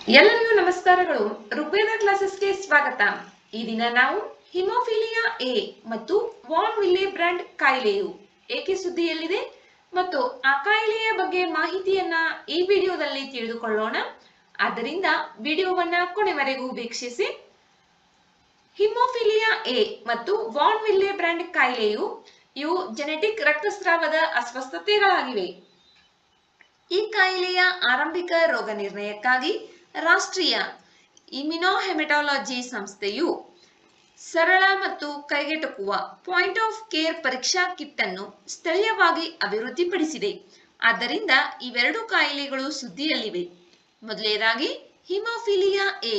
ಎಲ್ಲರಿಗೂ ನಮಸ್ಕಾರಗಳು. ಋಗ್ವೇದ ಕ್ಲಾಸಸ್ಗೆ ಸ್ವಾಗತ. ಈ ದಿನ ನಾವು ಹಿಮೋಫಿಲಿಯಾ ಎ ಮತ್ತು ವಾನ್ ವಿಲ್ಲೆಬ್ರಾಂಡ್ ಕಾಯಿಲೆಯು ಏಕೆ ಸುದ್ದಿಯಲ್ಲಿದೆ ಮತ್ತು ಆ ಕಾಯಿಲೆಯ ಬಗ್ಗೆ ಮಾಹಿತಿಯನ್ನ ಈ ವಿಡಿಯೋದಲ್ಲಿ ತಿಳಿದುಕೊಳ್ಳೋಣ. ಆದ್ದರಿಂದ ವಿಡಿಯೋವನ್ನ ಕೊನೆವರೆಗೂ ವೀಕ್ಷಿಸಿ. ಹಿಮೋಫಿಲಿಯಾ ಎ ಮತ್ತು ವಾನ್ ವಿಲ್ಲೆಬ್ರಾಂಡ್ ಕಾಯಿಲೆಯು ಇವು ಜೆನೆಟಿಕ್ ರಕ್ತಸ್ರಾವದ ಅಸ್ವಸ್ಥತೆಗಳಾಗಿವೆ. ಈ ಕಾಯಿಲೆಯ ಆರಂಭಿಕ ರೋಗ ನಿರ್ಣಯಕ್ಕಾಗಿ ರಾಷ್ಟ್ರೀಯ ಇಮ್ಯುನೋಹೆಮಟಾಲಜಿ ಸಂಸ್ಥೆಯು ಸರಳ ಮತ್ತು ಕೈಗೆಟುಕುವ ಪಾಯಿಂಟ್ ಆಫ್ ಕೇರ್ ಪರೀಕ್ಷಾ ಕಿಟ್ ಅನ್ನು ಸ್ಥಳೀಯವಾಗಿ ಅಭಿವೃದ್ಧಿಪಡಿಸಿದೆ. ಆದ್ದರಿಂದ ಇವೆರಡು ಕಾಯಿಲೆಗಳು ಸುದ್ದಿಯಲ್ಲಿವೆ. ಮೊದಲನೇದಾಗಿ ಹಿಮೋಫಿಲಿಯಾ ಎ.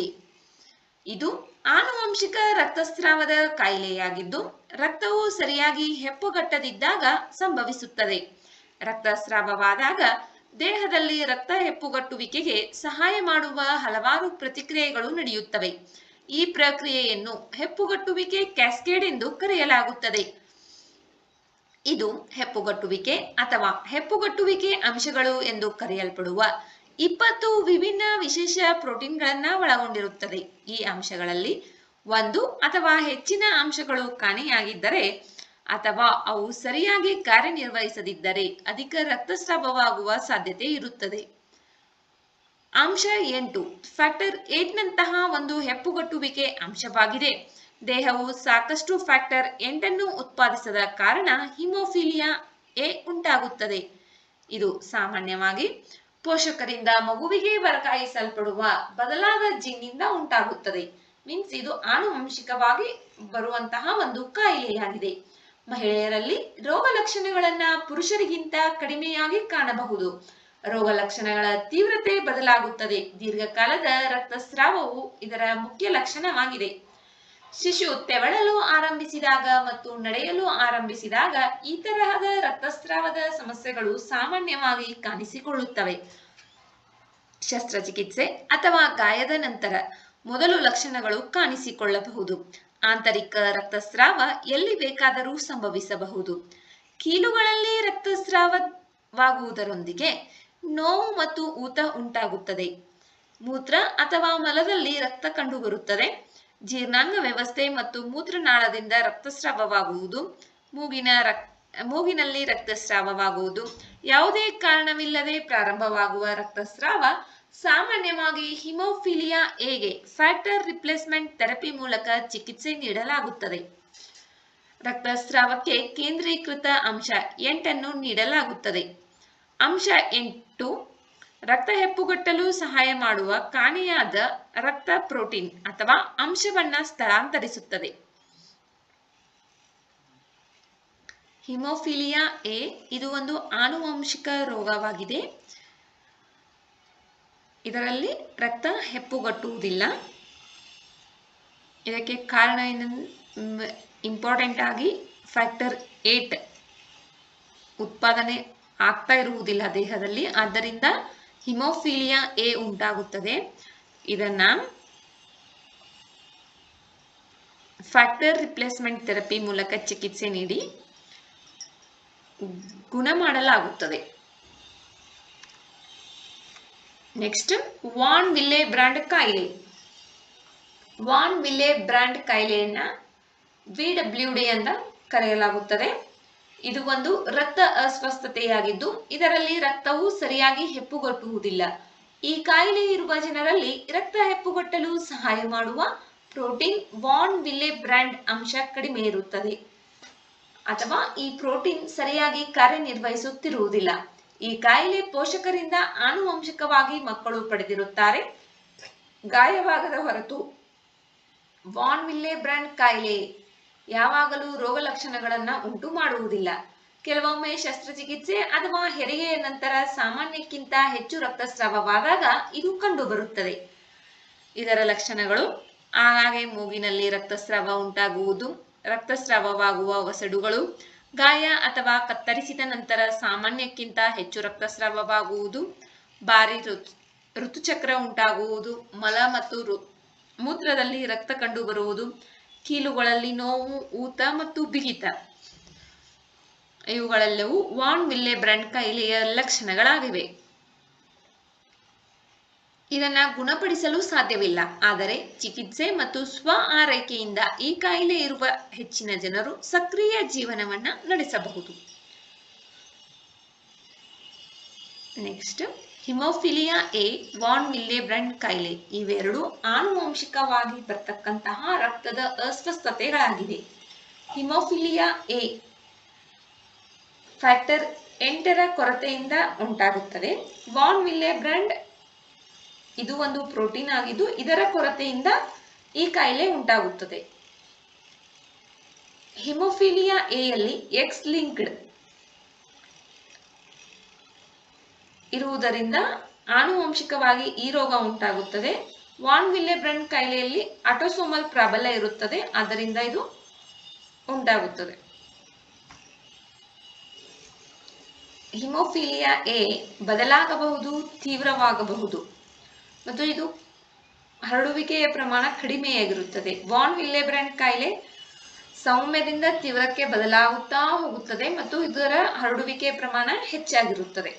ಇದು ಆನುವಂಶಿಕ ರಕ್ತಸ್ರಾವದ ಕಾಯಿಲೆಯಾಗಿದ್ದು ರಕ್ತವು ಸರಿಯಾಗಿ ಹೆಪ್ಪುಗಟ್ಟದಿದ್ದಾಗ ಸಂಭವಿಸುತ್ತದೆ. ರಕ್ತಸ್ರಾವವಾದಾಗ ದೇಹದಲ್ಲಿ ರಕ್ತ ಹೆಪ್ಪುಗಟ್ಟುವಿಕೆಗೆ ಸಹಾಯ ಮಾಡುವ ಹಲವಾರು ಪ್ರತಿಕ್ರಿಯೆಗಳು ನಡೆಯುತ್ತವೆ. ಈ ಪ್ರಕ್ರಿಯೆಯನ್ನು ಹೆಪ್ಪುಗಟ್ಟುವಿಕೆ ಕ್ಯಾಸ್ಕೇಡ್ ಎಂದು ಕರೆಯಲಾಗುತ್ತದೆ. ಇದು ಹೆಪ್ಪುಗಟ್ಟುವಿಕೆ ಅಥವಾ ಹೆಪ್ಪುಗಟ್ಟುವಿಕೆ ಅಂಶಗಳು ಎಂದು ಕರೆಯಲ್ಪಡುವ 20 ವಿಭಿನ್ನ ವಿಶೇಷ ಪ್ರೋಟೀನ್ಗಳನ್ನ ಒಳಗೊಂಡಿರುತ್ತದೆ. ಈ ಅಂಶಗಳಲ್ಲಿ ಒಂದು ಅಥವಾ ಹೆಚ್ಚಿನ ಅಂಶಗಳು ಕಾಣೆಯಾಗಿದ್ದರೆ ಅಥವಾ ಅವು ಸರಿಯಾಗಿ ಕಾರ್ಯನಿರ್ವಹಿಸದಿದ್ದರೆ ಅಧಿಕ ರಕ್ತಸ್ರಾವವಾಗುವ ಸಾಧ್ಯತೆ ಇರುತ್ತದೆ. ಅಂಶ 8 ಫ್ಯಾಕ್ಟರ್ 8 ನಂತಹ ಒಂದು ಹೆಪ್ಪುಗಟ್ಟುವಿಕೆ ಅಂಶವಾಗಿದೆ. ದೇಹವು ಸಾಕಷ್ಟು ಫ್ಯಾಕ್ಟರ್ 8 ಅನ್ನು ಉತ್ಪಾದಿಸದ ಕಾರಣ ಹಿಮೋಫಿಲಿಯಾ ಎ ಉಂಟಾಗುತ್ತದೆ. ಇದು ಸಾಮಾನ್ಯವಾಗಿ ಪೋಷಕರಿಂದ ಮಗುವಿಗೆ ವರ್ಗಾಯಿಸಲ್ಪಡುವ ಬದಲಾದ ಜೀನ್ನಿಂದ ಉಂಟಾಗುತ್ತದೆ. ಮೀನ್ಸ್ ಇದು ಆನುವಂಶಿಕವಾಗಿ ಬರುವಂತಹ ಒಂದು ಕಾಯಿಲೆಯಾಗಿದೆ. ಮಹಿಳೆಯರಲ್ಲಿ ರೋಗ ಲಕ್ಷಣಗಳನ್ನ ಪುರುಷರಿಗಿಂತ ಕಡಿಮೆಯಾಗಿ ಕಾಣಬಹುದು. ರೋಗ ಲಕ್ಷಣಗಳ ತೀವ್ರತೆ ಬದಲಾಗುತ್ತದೆ. ದೀರ್ಘಕಾಲದ ರಕ್ತಸ್ರಾವವು ಇದರ ಮುಖ್ಯ ಲಕ್ಷಣವಾಗಿದೆ. ಶಿಶು ತೆವಳಲು ಆರಂಭಿಸಿದಾಗ ಮತ್ತು ನಡೆಯಲು ಆರಂಭಿಸಿದಾಗ ಈ ತರಹದ ರಕ್ತಸ್ರಾವದ ಸಮಸ್ಯೆಗಳು ಸಾಮಾನ್ಯವಾಗಿ ಕಾಣಿಸಿಕೊಳ್ಳುತ್ತವೆ. ಶಸ್ತ್ರಚಿಕಿತ್ಸೆ ಅಥವಾ ಗಾಯದ ನಂತರ ಮೊದಲು ಲಕ್ಷಣಗಳು ಕಾಣಿಸಿಕೊಳ್ಳಬಹುದು. ಆಂತರಿಕ ರಕ್ತಸ್ರಾವ ಎಲ್ಲಿ ಬೇಕಾದರೂ ಸಂಭವಿಸಬಹುದು. ಕೀಲುಗಳಲ್ಲಿ ರಕ್ತಸ್ರಾವವಾಗುವುದರೊಂದಿಗೆ ನೋವು ಮತ್ತು ಊತ ಉಂಟಾಗುತ್ತದೆ. ಮೂತ್ರ ಅಥವಾ ಮಲದಲ್ಲಿ ರಕ್ತ ಕಂಡುಬರುತ್ತದೆ. ಜೀರ್ಣಾಂಗ ವ್ಯವಸ್ಥೆ ಮತ್ತು ಮೂತ್ರನಾಳದಿಂದ ರಕ್ತಸ್ರಾವವಾಗುವುದು. ಮೂಗಿನಲ್ಲಿ ರಕ್ತಸ್ರಾವವಾಗುವುದು. ಯಾವುದೇ ಕಾರಣವಿಲ್ಲದೆ ಪ್ರಾರಂಭವಾಗುವ ರಕ್ತಸ್ರಾವ ಸಾಮಾನ್ಯವಾಗಿ ಹಿಮೋಫಿಲಿಯಾ ಎಗೆ ಫ್ಯಾಕ್ಟರ್ ರಿಪ್ಲೇಸ್ಮೆಂಟ್ ಥೆರಪಿ ಮೂಲಕ ಚಿಕಿತ್ಸೆ ನೀಡಲಾಗುತ್ತದೆ. ರಕ್ತಸ್ರಾವಕ್ಕೆ ಕೇಂದ್ರೀಕೃತ ಅಂಶ 8 ಅನ್ನು ನೀಡಲಾಗುತ್ತದೆ. ಅಂಶ 8 ರಕ್ತ ಹೆಪ್ಪುಗಟ್ಟಲು ಸಹಾಯ ಮಾಡುವ ಕಾಣೆಯಾದ ರಕ್ತ ಪ್ರೋಟೀನ್ ಅಥವಾ ಅಂಶವನ್ನ ಸ್ಥಳಾಂತರಿಸುತ್ತದೆ. ಹಿಮೋಫಿಲಿಯಾ ಎ ಇದು ಒಂದು ಆನುವಂಶಿಕ ರೋಗವಾಗಿದೆ. ಇದರಲ್ಲಿ ರಕ್ತ ಹೆಪ್ಪುಗಟ್ಟುವುದಿಲ್ಲ. ಇದಕ್ಕೆ ಕಾರಣ ಇಂಪಾರ್ಟೆಂಟ್ ಆಗಿ ಫ್ಯಾಕ್ಟರ್ 8 ಉತ್ಪಾದನೆ ಆಗ್ತಾ ಇರುವುದಿಲ್ಲ ದೇಹದಲ್ಲಿ. ಆದ್ದರಿಂದ ಹಿಮೋಫಿಲಿಯಾ ಎ ಉಂಟಾಗುತ್ತದೆ. ಇದನ್ನ ಫ್ಯಾಕ್ಟರ್ ರಿಪ್ಲೇಸ್ಮೆಂಟ್ ಥೆರಪಿ ಮೂಲಕ ಚಿಕಿತ್ಸೆ ನೀಡಿ ಗುಣ ಮಾಡಲಾಗುತ್ತದೆ. ನೆಕ್ಸ್ಟ್ ವಾನ್ ವಿಲ್ಲೆಬ್ರಾಂಡ್ ಕಾಯಿಲೆ. ವಾನ್ ವಿಲ್ಲೆಬ್ರಾಂಡ್ ಕಾಯಿಲೆಯನ್ನ VWD ಅಂತ ಕರೆಯಲಾಗುತ್ತದೆ. ಇದು ಒಂದು ರಕ್ತ ಅಸ್ವಸ್ಥತೆಯಾಗಿದ್ದು ಇದರಲ್ಲಿ ರಕ್ತವು ಸರಿಯಾಗಿ ಹೆಪ್ಪುಗಟ್ಟುವುದಿಲ್ಲ. ಈ ಕಾಯಿಲೆ ಇರುವ ಜನರಲ್ಲಿ ರಕ್ತ ಹೆಪ್ಪುಗಟ್ಟಲು ಸಹಾಯ ಮಾಡುವ ಪ್ರೋಟೀನ್ ವಾನ್ ವಿಲ್ಲೆಬ್ರಾಂಡ್ ಅಂಶ ಕಡಿಮೆ ಇರುತ್ತದೆ ಅಥವಾ ಈ ಪ್ರೋಟೀನ್ ಸರಿಯಾಗಿ ಕಾರ್ಯನಿರ್ವಹಿಸುತ್ತಿರುವುದಿಲ್ಲ. ಈ ಕಾಯಿಲೆ ಪೋಷಕರಿಂದ ಆನುವಂಶಿಕವಾಗಿ ಮಕ್ಕಳು ಪಡೆದಿರುತ್ತಾರೆ. ಗಾಯವಾಗದ ಹೊರತು ವಾನ್ ವಿಲ್ಲೆಬ್ರಾಂಡ್ ಕಾಯಿಲೆ ಯಾವಾಗಲೂ ರೋಗ ಲಕ್ಷಣಗಳನ್ನ ಉಂಟು ಮಾಡುವುದಿಲ್ಲ. ಕೆಲವೊಮ್ಮೆ ಶಸ್ತ್ರಚಿಕಿತ್ಸೆ ಅಥವಾ ಹೆರಿಗೆಯ ನಂತರ ಸಾಮಾನ್ಯಕ್ಕಿಂತ ಹೆಚ್ಚು ರಕ್ತಸ್ರಾವವಾದಾಗ ಇದು ಕಂಡುಬರುತ್ತದೆ. ಇದರ ಲಕ್ಷಣಗಳು ಆಗಾಗ್ಗೆ ಮೂಗಿನಲ್ಲಿ ರಕ್ತಸ್ರಾವ ಉಂಟಾಗುವುದು, ರಕ್ತಸ್ರಾವವಾಗುವ ವಸಡುಗಳು, ಗಾಯ ಅಥವಾ ಕತ್ತರಿಸಿದ ನಂತರ ಸಾಮಾನ್ಯಕ್ಕಿಂತ ಹೆಚ್ಚು ರಕ್ತಸ್ರಾವವಾಗುವುದು, ಭಾರಿ ಋತುಚಕ್ರ ಉಂಟಾಗುವುದು, ಮಲ ಮತ್ತು ಮೂತ್ರದಲ್ಲಿ ರಕ್ತ ಕಂಡುಬರುವುದು, ಕೀಲುಗಳಲ್ಲಿ ನೋವು, ಊತ ಮತ್ತು ಬಿಗಿತ ಇವುಗಳೆಲ್ಲವೂ ವಾನ್ ವಿಲ್ಲೆಬ್ರಾಂಡ್ ಕಾಯಿಲೆಯ ಲಕ್ಷಣಗಳಾಗಿವೆ. ಇದನ್ನ ಗುಣಪಡಿಸಲು ಸಾಧ್ಯವಿಲ್ಲ, ಆದರೆ ಚಿಕಿತ್ಸೆ ಮತ್ತು ಸ್ವ ಆರೈಕೆಯಿಂದ ಈ ಕಾಯಿಲೆ ಇರುವ ಹೆಚ್ಚಿನ ಜನರು ಸಕ್ರಿಯ ಜೀವನವನ್ನ ನಡೆಸಬಹುದು. ನೆಕ್ಸ್ಟ್, ಹಿಮೋಫಿಲಿಯಾ ಎ, ವಾನ್ ವಿಲ್ಲೆಬ್ರಾಂಡ್ ಕಾಯಿಲೆ. ಇವೆರಡು ಆನುವಂಶಿಕವಾಗಿ ಬರ್ತಕ್ಕಂತಹ ರಕ್ತದ ಅಸ್ವಸ್ಥತೆಗಳಾಗಿವೆ. ಹಿಮೋಫಿಲಿಯಾ ಎ ಫ್ಯಾಕ್ಟರ್ 8ರ ಕೊರತೆಯಿಂದ ಉಂಟಾಗುತ್ತದೆ. ವಾನ್ ವಿಲ್ಲೆಬ್ರಾಂಡ್ ಇದು ಒಂದು ಪ್ರೋಟೀನ್ ಆಗಿದ್ದು ಇದರ ಕೊರತೆಯಿಂದ ಈ ಕಾಯಿಲೆ ಉಂಟಾಗುತ್ತದೆ. ಹಿಮೋಫಿಲಿಯಾ ಎ ಯಲ್ಲಿ ಎಕ್ಸ್ ಲಿಂಕ್ಡ್ ಇರುವುದರಿಂದ ಆನುವಂಶಿಕವಾಗಿ ಈ ರೋಗ ಉಂಟಾಗುತ್ತದೆ. ವಾನ್ ವಿಲ್ಲೆಬ್ರಾಂಡ್ ಕಾಯಿಲೆಯಲ್ಲಿ ಆಟೋಸೋಮಲ್ ಪ್ರಾಬಲ್ಯ ಇರುತ್ತದೆ, ಆದ್ದರಿಂದ ಇದು ಉಂಟಾಗುತ್ತದೆ. ಹಿಮೋಫಿಲಿಯಾ ಎ ಬದಲಾಗಬಹುದು, ತೀವ್ರವಾಗಬಹುದು ಮತ್ತು ಇದು ಹರಡುವಿಕೆಯ ಪ್ರಮಾಣ ಕಡಿಮೆಯಾಗಿರುತ್ತದೆ. ವಾನ್ ವಿಲ್ಲೆಬ್ರಾಂಡ್ ಕಾಯಿಲೆ ಸೌಮ್ಯದಿಂದ ತೀವ್ರಕ್ಕೆ ಬದಲಾಗುತ್ತಾ ಹೋಗುತ್ತದೆ ಮತ್ತು ಇದರ ಹರಡುವಿಕೆಯ ಪ್ರಮಾಣ ಹೆಚ್ಚಾಗಿರುತ್ತದೆ.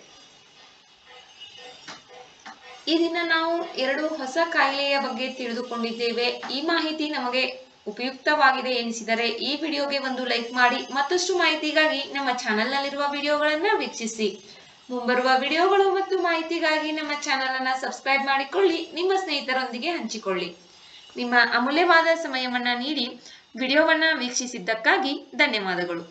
ಈ ದಿನ ನಾವು 2 ಹೊಸ ಕಾಯಿಲೆಯ ಬಗ್ಗೆ ತಿಳಿದುಕೊಂಡಿದ್ದೇವೆ. ಈ ಮಾಹಿತಿ ನಮಗೆ ಉಪಯುಕ್ತವಾಗಿದೆ ಎನಿಸಿದರೆ ಈ ವಿಡಿಯೋಗೆ ಒಂದು ಲೈಕ್ ಮಾಡಿ. ಮತ್ತಷ್ಟು ಮಾಹಿತಿಗಾಗಿ ನಮ್ಮ ಚಾನೆಲ್ನಲ್ಲಿರುವ ವಿಡಿಯೋಗಳನ್ನು ವೀಕ್ಷಿಸಿ. ಮುಂಬರುವ ವಿಡಿಯೋಗಳು ಮತ್ತು ಮಾಹಿತಿಗಾಗಿ ನಮ್ಮ ಚಾನೆಲ್ ಅನ್ನು ಸಬ್ಸ್ಕ್ರೈಬ್ ಮಾಡಿಕೊಳ್ಳಿ. ನಿಮ್ಮ ಸ್ನೇಹಿತರೊಂದಿಗೆ ಹಂಚಿಕೊಳ್ಳಿ. ನಿಮ್ಮ ಅಮೂಲ್ಯವಾದ ಸಮಯವನ್ನ ನೀಡಿ ವಿಡಿಯೋವನ್ನ ವೀಕ್ಷಿಸಿದ್ದಕ್ಕಾಗಿ ಧನ್ಯವಾದಗಳು.